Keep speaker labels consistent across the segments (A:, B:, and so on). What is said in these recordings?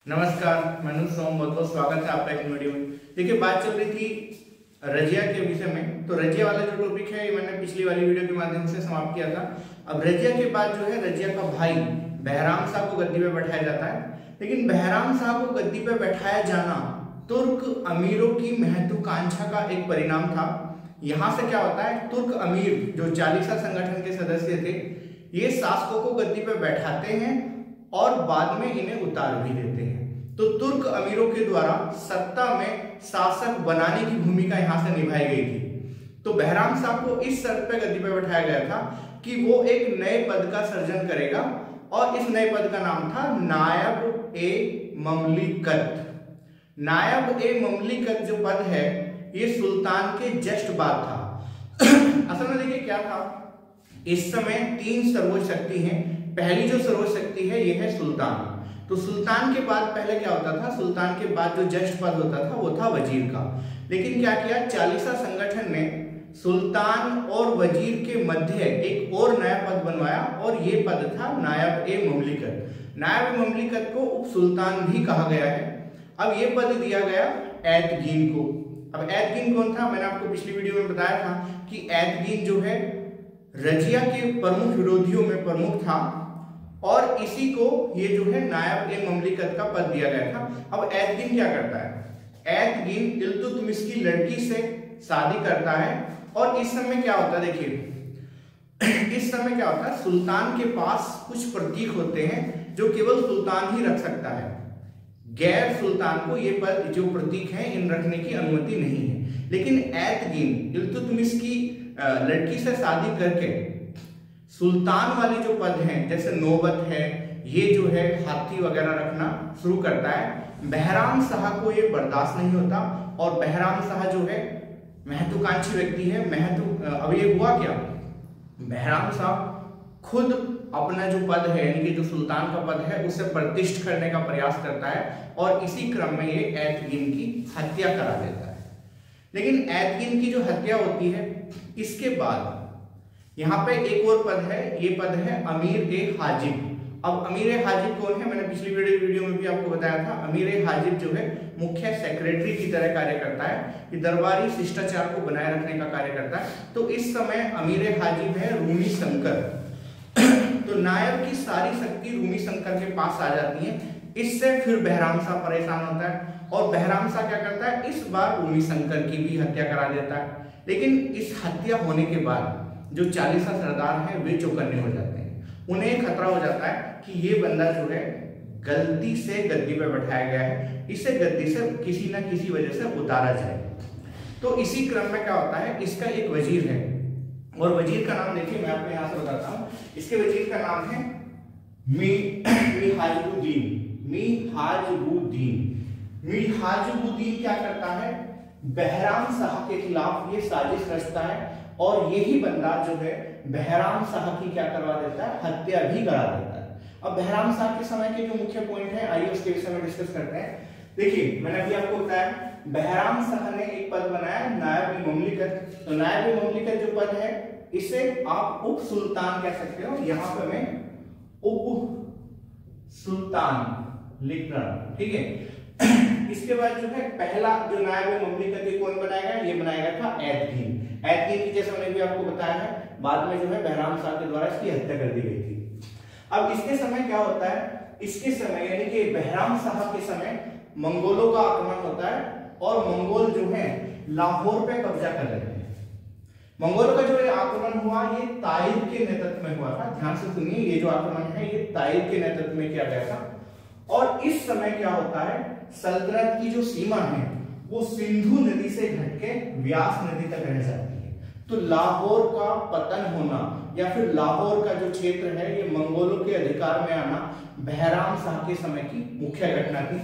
A: नमस्कार, मनु सोम, बहुत बहुत स्वागत है आपका एक वीडियो में। देखिए, बात चल रही थी रजिया के विषय में। तो रजिया वाला जो टॉपिक है ये मैंने पिछली वाली वीडियो के माध्यम से समाप्त किया था। अब रजिया के बाद जो है रजिया का भाई बहराम शाह को गद्दी पे बैठाया जाता है। लेकिन बहराम शाह को गद्दी पे बैठाया जाना तुर्क अमीरों की महत्वाकांक्षा का एक परिणाम था। यहाँ से क्या होता है, तुर्क अमीर जो चालीसा संगठन के सदस्य थे, ये शासकों को गद्दी पे बैठाते हैं और बाद में इन्हें उतार भी देते हैं। तो तुर्क अमीरों के द्वारा सत्ता में शासक बनाने की भूमिका यहां से निभाई गई थी। तो बहराम शाह को इस शर्त पे गद्दी पे बैठाया गया था कि वो एक नए पद का सृजन करेगा और इस नए पद का नाम था नायब ए ममलिकत। नायब ए ममलिकत जो पद है ये सुल्तान के जस्ट बाद था। असल में देखिए क्या था, इस समय तीन सर्वोच्च शक्ति हैं। पहली जो सर्वोच्च शक्ति है ये है सुल्तान। तो सुल्तान के बाद पहले क्या होता था, सुल्तान के बाद जो जस्ट पद होता था वो था वजीर का। लेकिन क्या किया, चालीसा संगठन ने सुल्तान और वजीर के मध्य एक और नया पद बनवाया और ये पद था नायब ए ममलिकत। नायब ए ममलिकत को उप सुल्तान भी कहा गया है। अब ये पद दिया गया एतगीन को। अब एतगीन कौन था, मैंने आपको पिछली वीडियो में बताया था कि एतगीन जो है रजिया के प्रमुख विरोधियों में प्रमुख था और इसी को ये जो है नायब ए ममलिकत का पद दिया गया था। अब एतगीन क्या करता है, एतगीन इल्तुतमिश की लड़की से शादी करता है और इस समय क्या होता है, देखिए इस समय क्या होता है, सुल्तान के पास कुछ प्रतीक होते हैं जो केवल सुल्तान ही रख सकता है। गैर सुल्तान को ये पद जो प्रतीक हैं इन रखने की अनुमति नहीं है। लेकिन एतगीन इल्तुतमिश की लड़की से शादी करके सुल्तान वाले जो पद हैं जैसे नौबत है, ये जो है हाथी वगैरह रखना शुरू करता है। बहराम शाह को ये बर्दाश्त नहीं होता और बहराम शाह जो है महत्वाकांक्षी व्यक्ति है। अब ये हुआ क्या, बहराम शाह खुद अपना जो पद है यानी कि जो सुल्तान का पद है उसे प्रतिष्ठित करने का प्रयास करता है और इसी क्रम में ये एतगीन की हत्या करा देता है। लेकिन एतगीन की जो हत्या होती है इसके बाद यहाँ पे एक और पद है, ये पद है अमीर ए हाजिब। अब अमीर ए हाजिब कौन है, मैंने पिछली वीडियो में भी आपको बताया था। अमीर ए हाजिब जो है मुख्य सेक्रेटरी की तरह कार्य करता है, ये दरबारी शिष्टाचार को बनाए रखने का कार्य करता है। तो इस समय अमीर ए हाजिब है रूमी शंकर। तो नायब की सारी शक्ति रूमी शंकर के पास आ जाती है। इससे फिर बहराम शाह परेशान होता है और बहराम शाह क्या करता है, इस बार रूमी शंकर की भी हत्या करा देता है। लेकिन इस हत्या होने के बाद जो चालीसा सरदार हैं वे चौकन्ने हो जाते हैं। उन्हें खतरा हो जाता है कि ये बंदा जो है गलती से गद्दी पर बैठाया गया है, इसे गद्दी से किसी ना किसी वजह से उतारा जाए। तो इसी क्रम में क्या होता है, इसका एक वजीर है और वजीर का नाम देखिए, मैं आपको यहाँ से बताता हूँ। इसके वजीर का नाम है मिहाजुद्दीन क्या करता है, बहराम शाह के खिलाफ ये साजिश रचता है और यही बंदा जो है बहराम शाह की क्या करवा देता है, हत्या भी करा देता है। अब बहराम शाह के समय के जो मुख्य पॉइंट है आइए उसके विषय में डिस्कस करते हैं। देखिए, मैंने अभी आपको बताया बहराम शाह ने एक पद बनाया नायब ए ममलिकत। तो नायब ए ममलिकत जो पद है इसे आप उप सुल्तान कह सकते हो। यहाँ पे मैं उप सुल्तान लिख रहा हूं, ठीक है। इसके बाद जो है पहला जो नायब ए ममलिकत कौन बनाएगा, ये बनाएगा था एतगीन। एतगीन की जैसे मैंने भी आपको बताया है बाद में जो है बहराम शाह के द्वारा इसकी हत्या कर दी गई थी। अब इसके समय क्या होता है, इसके समय यानी कि बहराम शाह के समय मंगोलों का आक्रमण होता है और मंगोल जो है लाहौर पे कब्जा कर लेते हैं। मंगोलों का जो आक्रमण हुआ ये ताइब के नेतृत्व में हुआ था। ध्यान से सुनिए, ये जो आक्रमण है ये ताइब के नेतृत्व में किया गया था। और इस समय क्या होता है, सल्तनत की जो सीमा है वो सिंधु नदी से घटके व्यास नदी तक रह जाती है। तो लाहौर का पतन होना या फिर लाहौर का जो क्षेत्र है ये मंगोलों के अधिकार में आना बहराम शाह के समय की मुख्य घटना थी।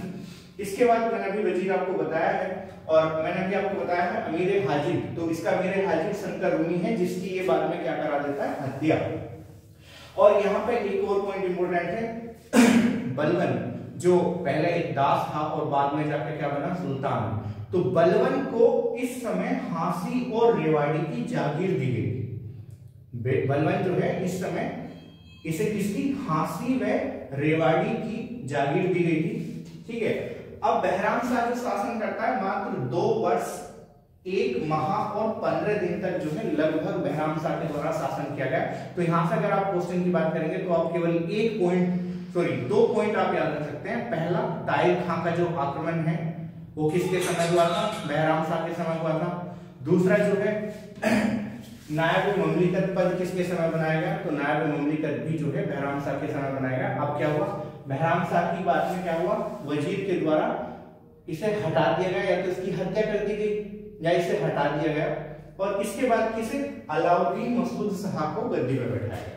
A: इसके बाद मैंने अभी वजीर आपको बताया है और मैंने अभी आपको बताया है अमीर ए हाजिब। तो इसका अमीर ए हाजिब शंकर रूमी है जिसकी ये बाद में क्या करा देता है, हत्या। और यहाँ पे एक और पॉइंट इंपोर्टेंट है, बलबन जो पहले एक दास था और बाद में जाकर क्या बना, सुल्तान। तो बलबन को इस समय हांसी और रेवाड़ी की जागीर दी गई थी। बलबन जो है इस समय इसे किसकी, हांसी व रेवाड़ी की जागीर दी गई थी। ठीक है। अब बहराम शाह जो शासन करता है मात्र 2 वर्ष 1 माह और 15 दिन तक जो है लगभग बहराम शाह के द्वारा शासन किया गया। तो यहां से अगर आप क्वेश्चन की बात करेंगे तो आप केवल 2 पॉइंट आप याद रख सकते हैं। पहला, ताहिर खां का जो आक्रमण है वो किसके समय हुआ था? बहराम शाह के समय हुआ था। दूसरा जो है नायब ममलिकत पद किसके समय बनाया गया? तो नायब ममलिकत भी जो है बहराम शाह के समय बनाया गया। अब क्या हुआ? बहराम शाह की बात में क्या हुआ? वजीर के द्वारा इसे हटा दिया गया, या तो इसकी हत्या कर दी गई या इसे हटा दिया गया। और इसके बाद किसे? अलाउद्दीन मसूद शाह को गद्दी पर बैठाया गया।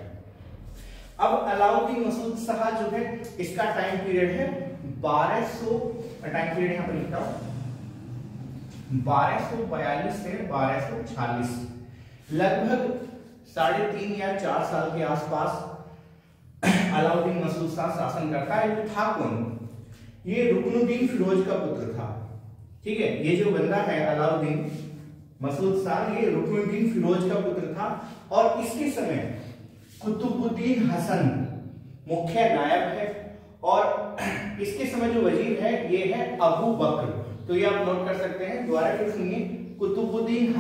A: अब अलाउद्दीन मसूद शाह जो है इसका टाइम पीरियड है 1200, टाइम पीरियड यहां पर लिखता हूं 1242 से 1240, लगभग 3.5 या 4 साल के आसपास अलाउद्दीन मसूद शाह शासन करता है। ये था कौन? ये रुकनुद्दीन फिरोज का पुत्र था। ठीक है, ये जो बंदा है अलाउद्दीन मसूद शाह, ये रुकनुद्दीन फिरोज का पुत्र था। और इसके समय कुतुबुद्दीन हसन मुख्य नायब है, और इसके समय जो वजीर है ये है अबू बकर। तो ये आप नोट कर सकते हैं, दोबारा फिर सुनिए, कुतुबुद्दीन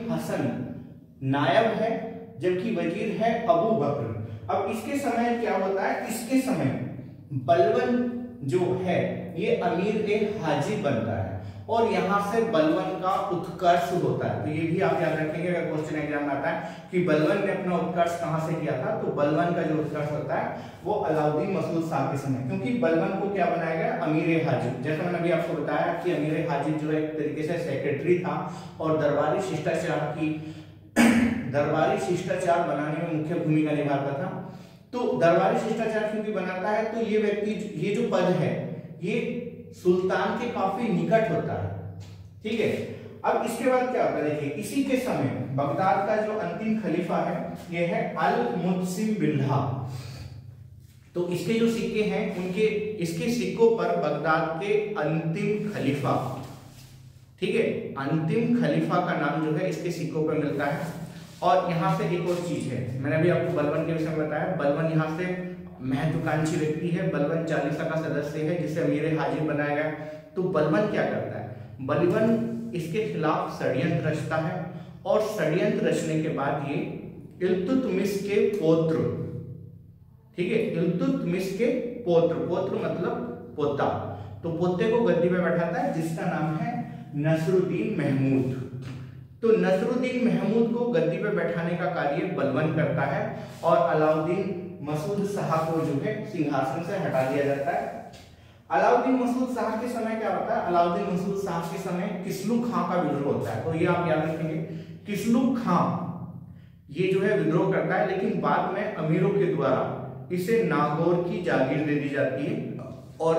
A: हसन नायब है जबकि वजीर है अबू बकर। अब इसके समय क्या होता है? इसके समय बलबन जो है ये अमीर-ए-हाजिब बनता है, और यहां से बलबन का उत्कर्ष होता है। तो ये भी आप याद रखेंगे अगर क्वेश्चन एग्जाम में आता है कि बलबन ने अपना उत्कर्ष कहां से किया था, तो बलबन का जो उत्कर्ष होता है वो अलाउद्दीन मसूद शाह के समय, क्योंकि बलबन को क्या बनाया गया? अमीर-ए-हाजिब। जैसा मैंने अभी आपको बताया कि अमीर-ए-हाजिब जो एक तरीके से सेक्रेटरी था और दरबारी शिष्टाचार बनाने में मुख्य भूमिका निभाता था। तो दरबारी शिष्टाचार क्योंकि बनाता है तो ये व्यक्ति, ये जो पद है ये सुल्तान के काफी निकट होता है। ठीक है, अब इसके बाद क्या होता है? देखिए, इसी के समय बगदाद का जो अंतिम खलीफा है ये है अल-मुत्सिम बिल्लाह। तो इसके जो सिक्के हैं उनके, इसके सिक्कों पर बगदाद के अंतिम खलीफा, ठीक है, अंतिम खलीफा का नाम जो है इसके सिक्कों पर मिलता है। और यहां से एक और चीज है, मैंने अभी आपको बलबन के विषय में बताया, बलबन यहां से महत्वाकांक्षी व्यक्ति है। बलबन चालीसा का सदस्य है जिसे अमीर-ए-हाजिब बनाया गया। तो बलबन क्या करता है? बलबन इसके खिलाफ षड्यंत्र रचता है, और षड्यंत्र रचने के बाद ये इल्तुतमिश के पौत्र, ठीक है, इल्तुतमिश के पौत्र मतलब पोता, तो पोते को गद्दी पे बैठाता है जिसका नाम है नसरुद्दीन महमूद। तो नसरुद्दीन महमूद को गद्दी पे बैठाने का कार्य बलबन करता है, और अलाउद्दीन मसूद शाह को जो है सिंहासन से हटा दिया जाता है। अलाउद्दीन मसूद शाह के समय क्या होता है? अलाउद्दीन मसूद शाह के समय किस्लू खां का विद्रोह होता है। तो ये आप याद रखेंगे, किस्लू खां ये जो है विद्रोह करता है, लेकिन बाद में अमीरों के द्वारा इसे नागौर की जागीर दे दी जाती है, और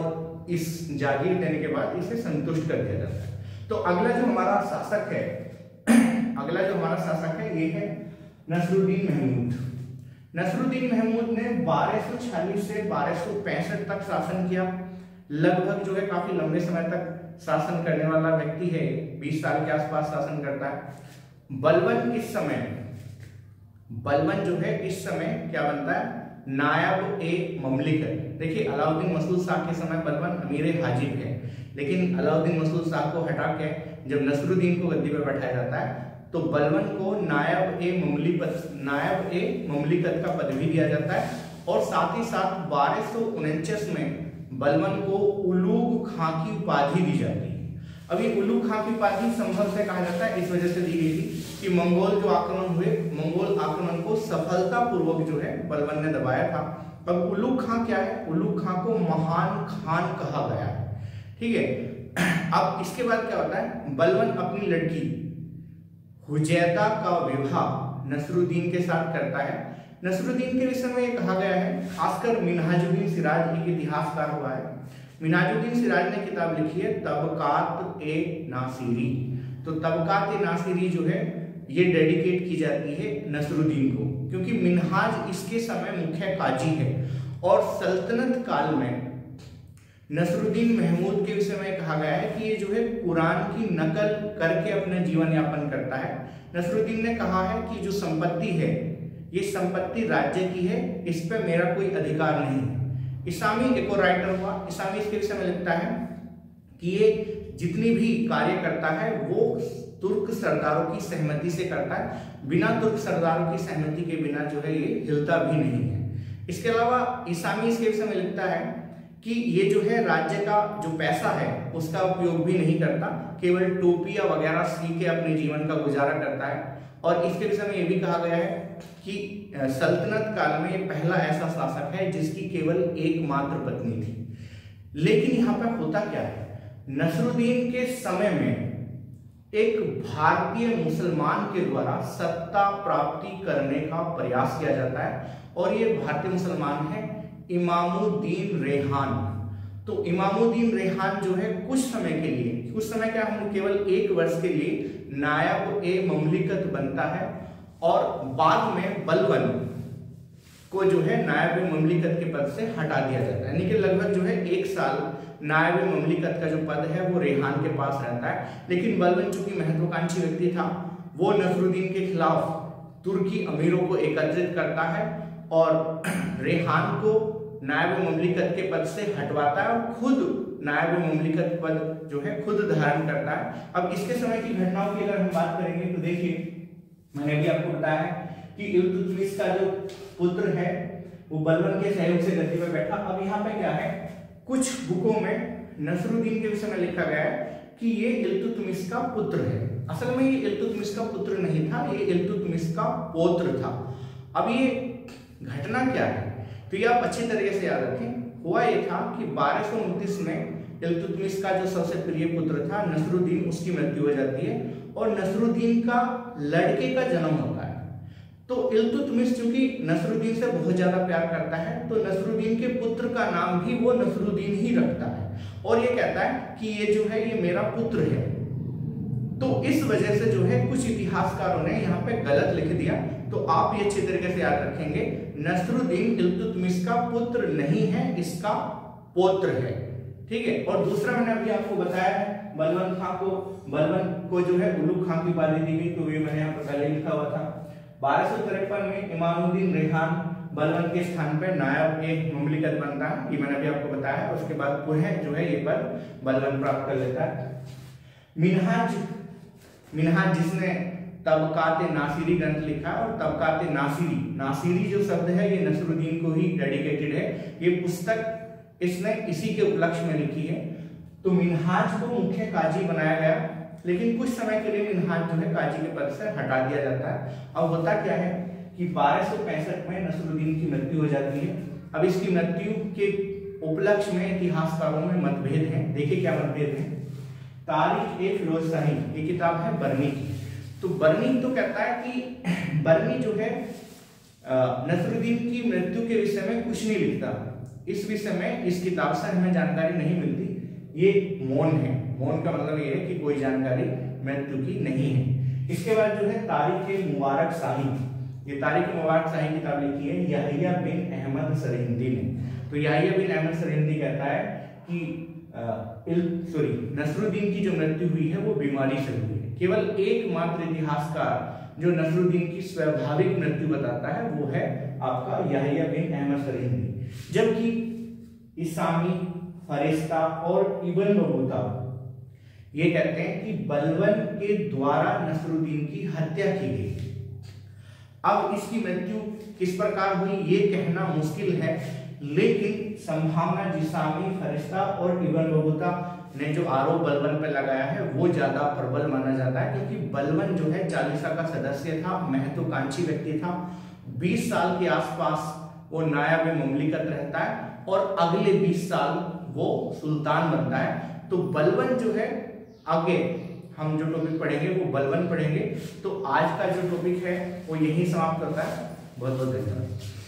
A: इस जागीर देने के बाद इसे संतुष्ट कर दिया जाता है। तो अगला जो हमारा शासक है ये है नसरुद्दीन महमूद। नसरुद्दीन महमूद ने 1246 से 1265 तक शासन किया। लगभग जो है काफी लंबे समय तक शासन करने वाला व्यक्ति है, 20 साल के आसपास शासन करता है। बलबन जो है इस समय क्या बनता है? नायब-ए-ममलिकत। देखिए, अलाउद्दीन मसूद शाह के समय बलबन अमीर-ए-हाजिब है, लेकिन अलाउद्दीन मसूद शाह को हटा के जब नसरुद्दीन को गद्दी पर बैठाया जाता है तो बलबन को नायब-ए-ममलिकत का पद भी दिया जाता है, और साथ ही साथ 1249 में बलबन को उलूग खां की उपाधि दी जाती है। अब ये उलूग खां की उपाधि संभव से कहा जाता है, इस वजह से दी गई थी कि मंगोल जो आक्रमण हुए, मंगोल आक्रमण को सफलतापूर्वक जो है बलबन ने दबाया था। अब उलूग खां क्या है? उलूग खां को महान खान कहा गया है। ठीक है, अब इसके बाद क्या होता है? बलबन अपनी लड़की हुजैदा का विवाह नसरुद्दीन के साथ करता है। नसरुद्दीन के विषय में कहा गया है, खासकर मिनहाजुद्दीन सिराज एक इतिहासकार हुआ है। मिनहाजुद्दीन सिराज ने किताब लिखी है तबकात-ए-नासिरी। तो तबकात-ए-नासिरी जो है ये डेडिकेट की जाती है नसरुद्दीन को, क्योंकि मिनहाज इसके समय मुख्य काजी है, और सल्तनत काल में नसरुद्दीन महमूद के विषय में कहा गया है कि ये जो है कुरान की नकल करके अपने जीवन यापन करता है। नसरुद्दीन ने कहा है कि जो संपत्ति है ये संपत्ति राज्य की है, इस पे मेरा कोई अधिकार नहीं है, इसामी एक और राइटर हुआ। इसामी इसके विषय में लिखता है कि ये जितनी भी कार्य करता है वो तुर्क सरदारों की सहमति से करता है, बिना तुर्क सरदारों की सहमति के बिना जो है ये हिलता भी नहीं है। इसके अलावा इसामी इसके विषय में लिखता है कि ये जो है राज्य का जो पैसा है उसका उपयोग भी नहीं करता, केवल टोपियां वगैरह सी के अपने जीवन का गुजारा करता है। और इसके विषय में ये भी कहा गया है कि सल्तनत काल में ये पहला ऐसा शासक है जिसकी केवल एकमात्र पत्नी थी। लेकिन यहाँ पर होता क्या है, नसरुद्दीन के समय में एक भारतीय मुसलमान के द्वारा सत्ता प्राप्ति करने का प्रयास किया जाता है और ये भारतीय मुसलमान है इमामुद्दीन रेहान। तो इमामुद्दीन रेहान जो है कुछ समय के लिए, कुछ समय क्या, हम केवल 1 वर्ष के लिए नायब ए ममलिकत बनता है और बाद में बलबन को जो है नायब ए ममलिकत के पद से हटा दिया जाता है। यानी कि लगभग जो है 1 साल नायब ए ममलिकत का जो पद है वो रेहान के पास रहता है। लेकिन बलबन चूंकि महत्वाकांक्षी व्यक्ति था, वो नसरुद्दीन के खिलाफ तुर्की अमीरों को एकत्रित करता है और रेहान को नायब ए ममलिकत के पद से हटवाता है और खुद नायब ए ममलिकत पद जो है खुद धारण करता है। अब इसके समय की घटनाओं की अगर हम बात करेंगे तो देखिए, मैंने भी आपको बताया कि इल्तुतमिश का जो पुत्र है वो बलबन के सहयोग से गद्दी पर बैठा। अब यहाँ पे क्या है, कुछ बुकों में नसरुद्दीन के विषय में लिखा गया है कि ये इल्तुतमिश का पुत्र है। असल में ये इल्तुतमिश का पुत्र नहीं था, ये इल्तुतमिश का पौत्र था। अब ये घटना क्या है तो ये आप अच्छी तरीके से याद रखें। हुआ ये था कि 1229 में इल्तुतमिश का जो सबसे प्रिय पुत्र था नसरुद्दीन, उसकी मृत्यु हो जाती है और नसरुद्दीन का लड़के का जन्म होता है। तो इल्तुतमिश चूंकि नसरुद्दीन से बहुत ज्यादा प्यार करता है तो नसरुद्दीन के पुत्र का नाम भी वो नसरुद्दीन ही रखता है और ये कहता है कि ये जो है ये मेरा पुत्र है। तो इस वजह से जो है कुछ इतिहासकारों ने यहाँ पे गलत लिख दिया। तो आप ये अच्छी तरीके से याद रखेंगे, नसरुद्दीन इल्तुतमिश का पुत्र नहीं है, इसका पौत्र है। ठीक है। और दूसरा मैंने अभी आपको बताया है बलबन को जो है उलुग खां की उपाधि दी गई, तो ये मैंने यहाँ पर पहले लिखा हुआ था। 1253 में इमामुद्दीन रेहान बलबन के स्थान पर नायब ए ममलिकत बनता है, ये मैंने अभी आपको बताया। उसके बाद पुनः जो है ये पद बलबन प्राप्त कर लेता है। मिनहाज जिसने तबकात नासिरी ग्रंथ लिखा और तबकात नासिरी जो शब्द है ये नसरुद्दीन को ही डेडिकेटेड है। ये पुस्तक इसने इसी के उपलक्ष्य में लिखी है। तो मिनहाज को मुख्य काजी बनाया गया, लेकिन कुछ समय के लिए मिनहाज जो है काजी के पद से हटा दिया जाता है। अब होता क्या है कि 1265 में नसरुद्दीन की मृत्यु हो जाती है। अब इसकी मृत्यु के उपलक्ष्य में इतिहासकारों में मतभेद है। देखिए क्या मतभेद है। तारीख ए फिरोज शाही, ये किताब है बर्नी की। तो बर्नी तो कहता है कि बर्नी जो है नसरुद्दीन की मृत्यु के विषय में कुछ नहीं लिखता। इस विषय में इस किताब से हमें जानकारी नहीं मिलती। ये मौन है। मौन का मतलब ये है कि कोई जानकारी मृत्यु की नहीं है। इसके बाद जो है तारीख ए मुबारक शाही, ये तारीख ए मुबारक शाही किताब लिखी है याहिया बिन अहमद सरहिंदी ने। तो याहिया बिन अहमद सरहिंदी कहता है कि नसरुद्दीन की जो मृत्यु हुई है वो बीमारी से हुई है। केवल एकमात्र इतिहासकार जो नसरुद्दीन की स्वाभाविक मृत्यु बताता है वो है आपका याहिया बिन अहमद सरहिंदी। जबकि इसामी, फरिश्ता और इब्न बतूता ये कहते हैं कि बलबन के द्वारा नसरुद्दीन की हत्या की गई। अब इसकी मृत्यु किस प्रकार हुई ये कहना मुश्किल है, लेकिन संभावना जिसामी, फरिश्ता और इब्न बतूता ने जो आरोप बलबन पर लगाया है वो ज्यादा प्रबल माना जाता है, क्योंकि बलबन जो है चालीसा का सदस्य था, महत्वाकांक्षी व्यक्ति था। 20 साल के आसपास वो नायब ममलिकत रहता है और अगले 20 साल वो सुल्तान बनता है। तो बलबन जो है, आगे हम जो टॉपिक पढ़ेंगे वो बलबन पढ़ेंगे। तो आज का जो टॉपिक है वो यही समाप्त होता है। बहुत बहुत धन्यवाद।